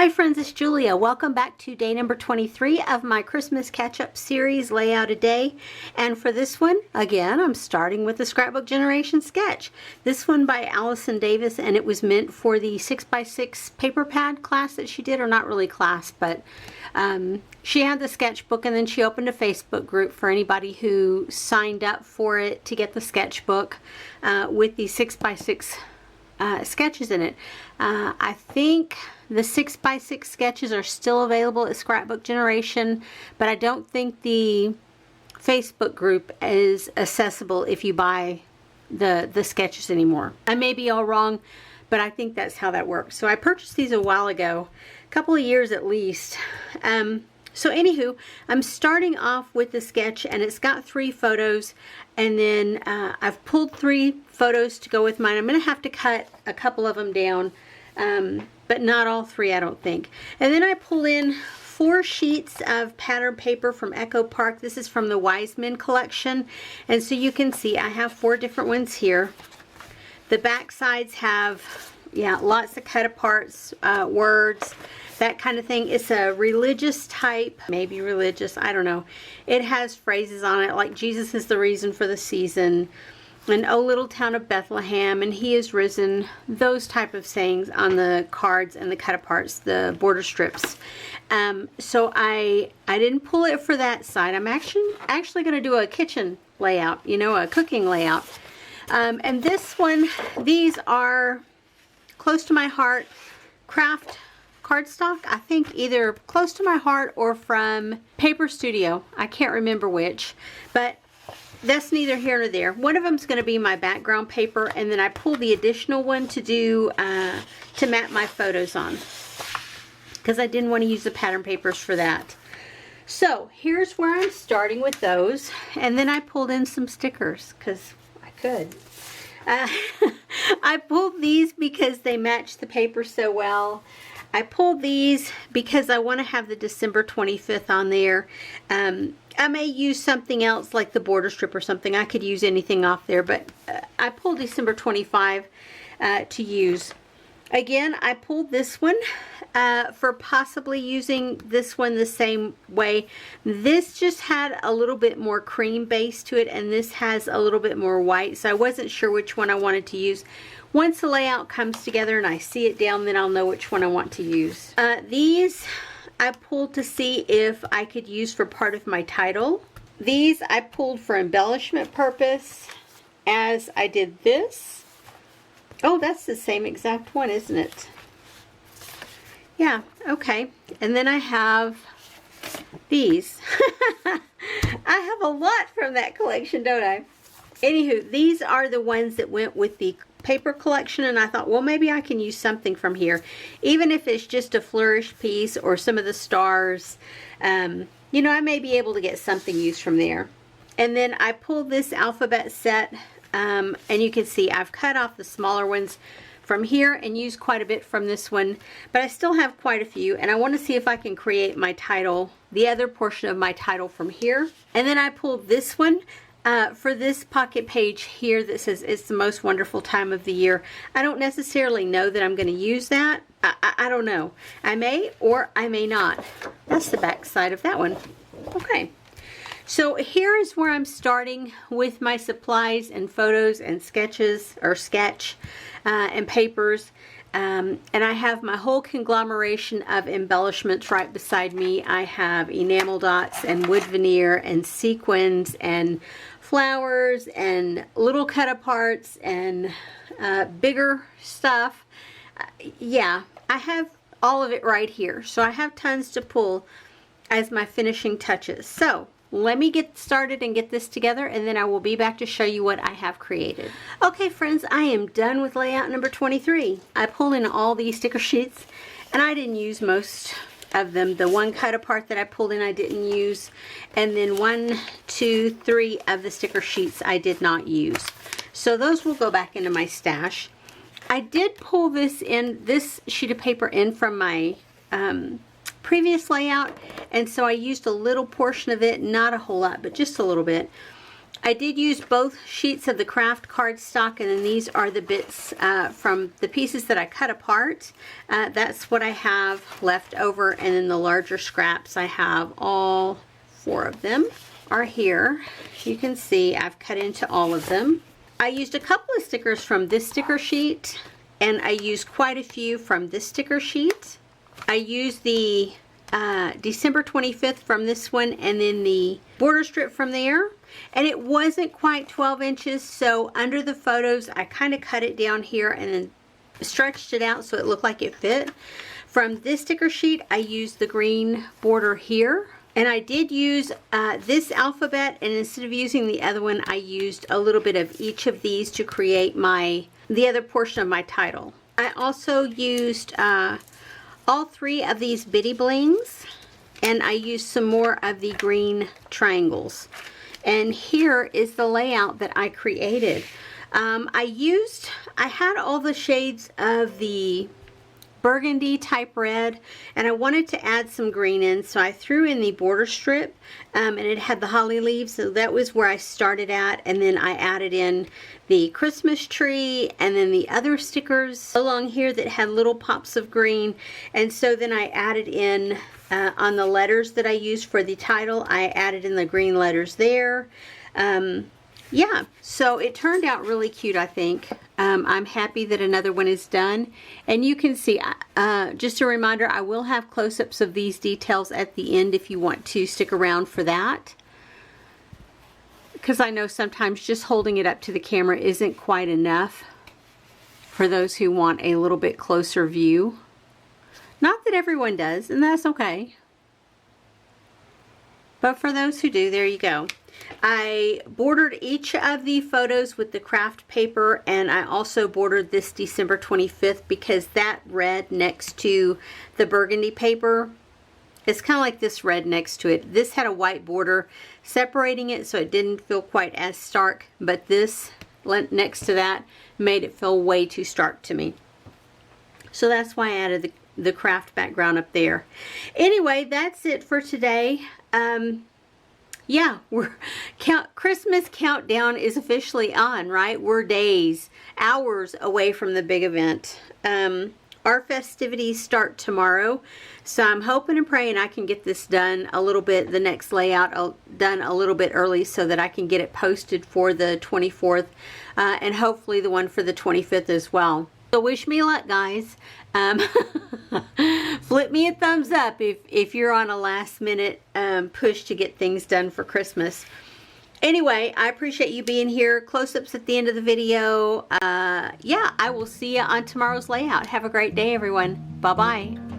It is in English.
Hi friends, it's Julia. Welcome back to day number 23 of my Christmas catch-up series, Layout a Day. And for this one, again, I'm starting with the Scrapbook Generation sketch. This one by Allison Davis, and it was meant for the 6x6 paper pad class that she did, or not really class, but she had the sketchbook, and then she opened a Facebook group for anybody who signed up for it to get the sketchbook with the 6x6 sketches in it. I think the 6x6 sketches are still available at Scrapbook Generation, but I don't think the Facebook group is accessible if you buy the sketches anymore. I may be all wrong, but I think that's how that works. So I purchased these a while ago, a couple of years at least. So anywho, I'm starting off with the sketch, and it's got 3 photos, and then I've pulled 3 photos to go with mine. I'm going to have to cut a couple of them down, but not all 3, I don't think. And then I pulled in 4 sheets of pattern paper from Echo Park. This is from the Wise Men collection, and so you can see I have 4 different ones here. The back sides have, yeah, lots of cut aparts, words, that kind of thing. It's a religious type, maybe religious, I don't know. It has phrases on it like Jesus is the reason for the season, and O little town of Bethlehem, and he is risen, those type of sayings on the cards and the cut aparts, the border strips. So I didn't pull it for that side. I'm actually going to do a kitchen layout, you know, a cooking layout. And this one, these are close to my heart, craft cardstock. I think either close to my heart or from Paper Studio. I can't remember which, but that's neither here nor there. One of them is going to be my background paper, and then I pulled the additional one to do to map my photos on, because I didn't want to use the pattern papers for that. So here's where I'm starting with those, and then I pulled in some stickers because I could. I pulled these because they match the paper so well. I pulled these because I want to have the December 25th on there. I may use something else like the border strip or something. I could use anything off there, but I pulled December 25 to use. Again, I pulled this one for possibly using this one the same way. This just had a little bit more cream base to it, and this has a little bit more white, so I wasn't sure which one I wanted to use. Once the layout comes together and I see it down, then I'll know which one I want to use. These I pulled to see if I could use for part of my title. These I pulled for embellishment purpose, as I did this. Oh, that's the same exact one, isn't it? Yeah, okay. And then I have these. I have a lot from that collection, don't I? Anywho, these are the ones that went with the paper collection, and I thought, well, maybe I can use something from here, even if it's just a flourish piece or some of the stars. You know, I may be able to get something used from there. And then I pulled this alphabet set, and you can see I've cut off the smaller ones from here and used quite a bit from this one, but I still have quite a few, and I want to see if I can create my title, the other portion of my title, from here. And then I pulled this one for this pocket page here that says it's the most wonderful time of the year. I don't necessarily know that I'm going to use that. I don't know. I may or I may not. That's the back side of that one. Okay. So here is where I'm starting with my supplies and photos and sketches, or sketch and papers. And I have my whole conglomeration of embellishments right beside me. I have enamel dots and wood veneer and sequins and flowers and little cut aparts and bigger stuff. Yeah, I have all of it right here. So I have tons to pull as my finishing touches. So let me get started and get this together, and then I will be back to show you what I have created. Okay friends, I am done with layout number 23. I pulled in all these sticker sheets, and I didn't use most of them. The one cut apart that I pulled in I didn't use, and then 1, 2, 3 of the sticker sheets I did not use. So those will go back into my stash. I did pull this sheet of paper in from my previous layout, and so I used a little portion of it, not a whole lot, but just a little bit. I did use both sheets of the craft cardstock, and then these are the bits from the pieces that I cut apart. That's what I have left over, and then the larger scraps, I have all 4 of them are here. You can see I've cut into all of them. I used a couple of stickers from this sticker sheet, and I used quite a few from this sticker sheet. I used the December 25th from this one, and then the border strip from there. And it wasn't quite 12 inches, so under the photos I kind of cut it down here and then stretched it out so it looked like it fit. From this sticker sheet I used the green border here, and I did use this alphabet, and instead of using the other one I used a little bit of each of these to create the other portion of my title. I also used all 3 of these bitty blings, and I used some more of the green triangles. And here is the layout that I created. I had all the shades of the burgundy type red, and I wanted to add some green in, so I threw in the border strip, and it had the holly leaves, so that was where I started at. And then I added in the Christmas tree, and then the other stickers along here that had little pops of green. And so then I added in on the letters that I used for the title, I added in the green letters there. Yeah, so it turned out really cute, I think. I'm happy that another one is done. And you can see, just a reminder, I will have close-ups of these details at the end if you want to stick around for that. Because I know sometimes just holding it up to the camera isn't quite enough for those who want a little bit closer view. Not that everyone does, and that's okay. But for those who do, there you go. I bordered each of the photos with the craft paper, and I also bordered this December 25th because that red next to the burgundy paper, it's kind of like this red next to it. This had a white border separating it, so it didn't feel quite as stark, but this next to that made it feel way too stark to me. So that's why I added the craft background up there. Anyway, that's it for today. Yeah, Christmas countdown is officially on, right? We're days, hours away from the big event. Our festivities start tomorrow, so I'm hoping and praying I can get this done a little bit, the next layout done a little bit early so that I can get it posted for the 24th, and hopefully the one for the 25th as well. So wish me luck, guys. Flip me a thumbs up if you're on a last minute push to get things done for Christmas. Anyway, I appreciate you being here. Close-ups at the end of the video. Yeah, I will see you on tomorrow's layout. Have a great day, everyone. Bye-bye.